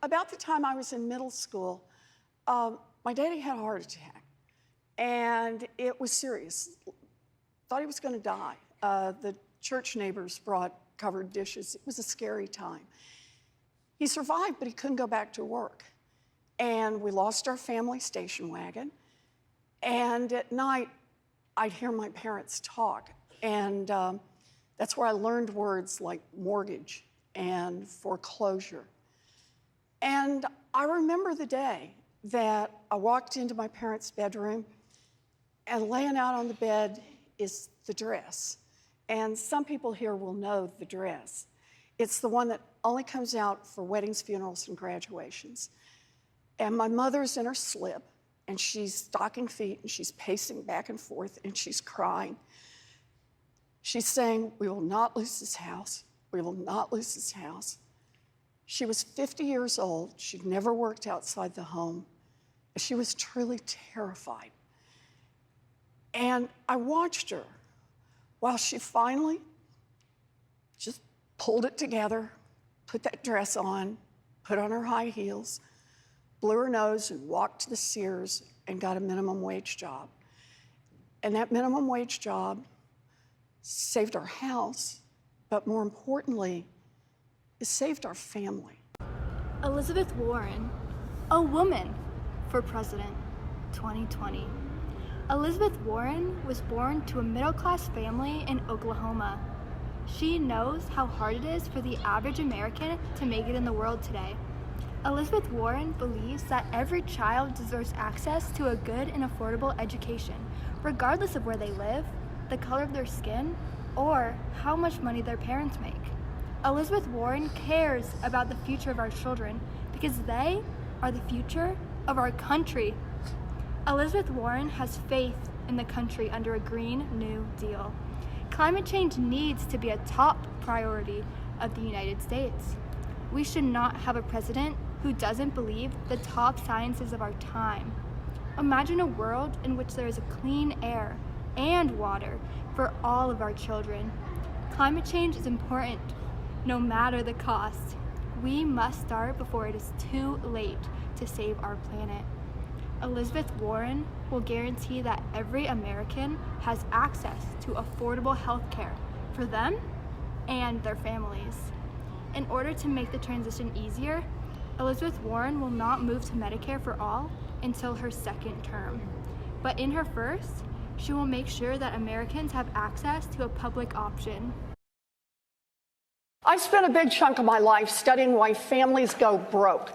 About the time I was in middle school, my daddy had a heart attack, and it was serious. Thought he was going to die. The church neighbors brought covered dishes. It was a scary time. He survived, but he couldn't go back to work. And we lost our family station wagon. And at night, I'd hear my parents talk. And that's where I learned words like mortgage and foreclosure. And I remember the day that I walked into my parents' bedroom, and laying out on the bed is the dress. And some people here will know the dress. It's the one that only comes out for weddings, funerals, and graduations. And my mother's in her slip, and she's stocking feet, and she's pacing back and forth, and she's crying. She's saying, "We will not lose this house. We will not lose this house." She was 50 years old. She'd never worked outside the home. She was truly terrified. And I watched her while she finally just pulled it together, put that dress on, put on her high heels, blew her nose, and walked to the Sears and got a minimum wage job. And that minimum wage job saved our house, but more importantly, it saved our family. Elizabeth Warren, a woman for president, 2020. Elizabeth Warren was born to a middle-class family in Oklahoma. She knows how hard it is for the average American to make it in the world today. Elizabeth Warren believes that every child deserves access to a good and affordable education, regardless of where they live, the color of their skin, or how much money their parents make. Elizabeth Warren cares about the future of our children because they are the future of our country. Elizabeth Warren has faith in the country under a Green New Deal. Climate change needs to be a top priority of the United States. We should not have a president who doesn't believe the top sciences of our time. Imagine a world in which there is a clean air and water for all of our children. Climate change is important, no matter the cost. We must start before it is too late to save our planet. Elizabeth Warren will guarantee that every American has access to affordable health care for them and their families. In order to make the transition easier, Elizabeth Warren will not move to Medicare for all until her second term. But in her first, she will make sure that Americans have access to a public option. I spent a big chunk of my life studying why families go broke.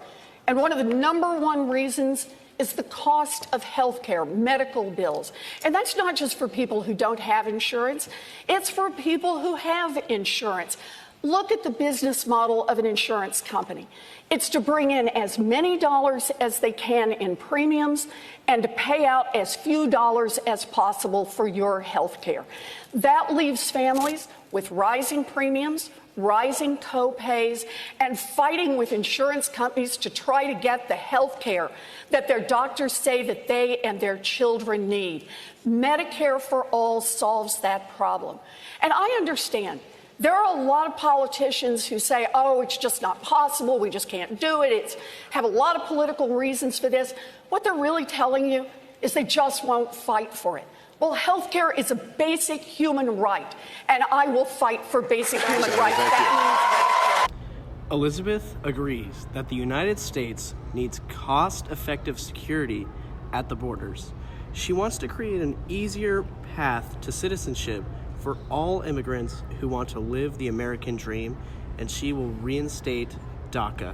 And one of the #1 reasons is the cost of healthcare, medical bills. And that's not just for people who don't have insurance, it's for people who have insurance. Look at the business model of an insurance company. It's to bring in as many dollars as they can in premiums and to pay out as few dollars as possible for your health care. That leaves families with rising premiums, rising co-pays, and fighting with insurance companies to try to get the health care that their doctors say that they and their children need. Medicare for All solves that problem. And I understand there are a lot of politicians who say, oh, it's just not possible, we just can't do it, have a lot of political reasons for this. What they're really telling you is they just won't fight for it. Well, health care is a basic human right, and I will fight for basic human rights. That means Elizabeth agrees that the United States needs cost-effective security at the borders. She wants to create an easier path to citizenship for all immigrants who want to live the American dream, and she will reinstate DACA.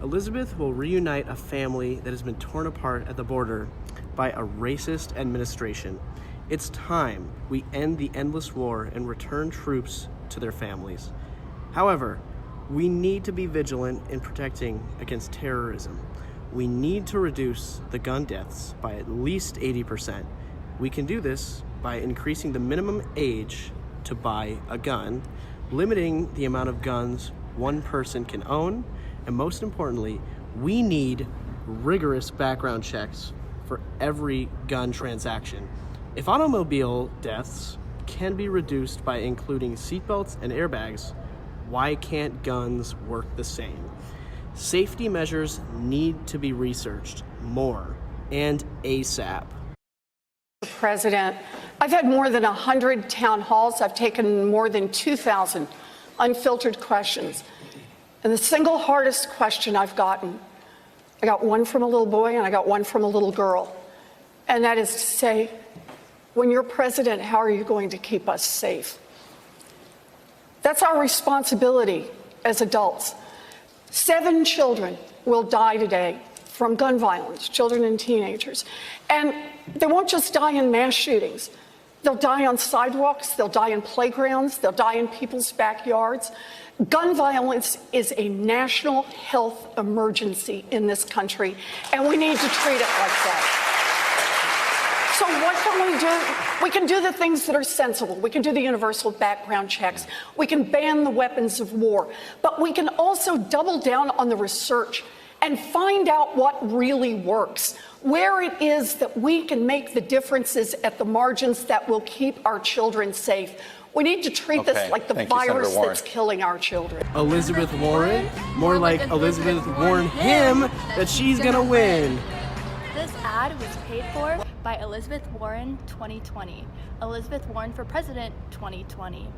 Elizabeth will reunite a family that has been torn apart at the border by a racist administration. It's time we end the endless war and return troops to their families. However, we need to be vigilant in protecting against terrorism. We need to reduce the gun deaths by at least 80%. We can do this by increasing the minimum age to buy a gun, limiting the amount of guns one person can own, and most importantly, we need rigorous background checks for every gun transaction. If automobile deaths can be reduced by including seatbelts and airbags, why can't guns work the same? Safety measures need to be researched more and ASAP. President, I've had more than 100 town halls. I've taken more than 2,000 unfiltered questions. And the single hardest question I've gotten, I got one from a little boy and I got one from a little girl. And that is to say, when you're president, how are you going to keep us safe? That's our responsibility as adults. 7 children will die today from gun violence, children and teenagers. And they won't just die in mass shootings. They'll die on sidewalks, they'll die in playgrounds, they'll die in people's backyards. Gun violence is a national health emergency in this country, and we need to treat it like that. So what can we do? We can do the things that are sensible. We can do the universal background checks. We can ban the weapons of war. But we can also double down on the research and find out what really works, where it is that we can make the differences at the margins that will keep our children safe. We need to treat this like the virus that's killing our children. Elizabeth Warren? More like Elizabeth Warren him that she's gonna win. This ad was paid for by Elizabeth Warren 2020. Elizabeth Warren for President 2020.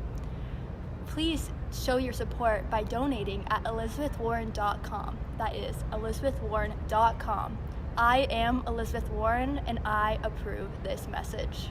Please show your support by donating at elizabethwarren.com. That is elizabethwarren.com. I am Elizabeth Warren and I approve this message.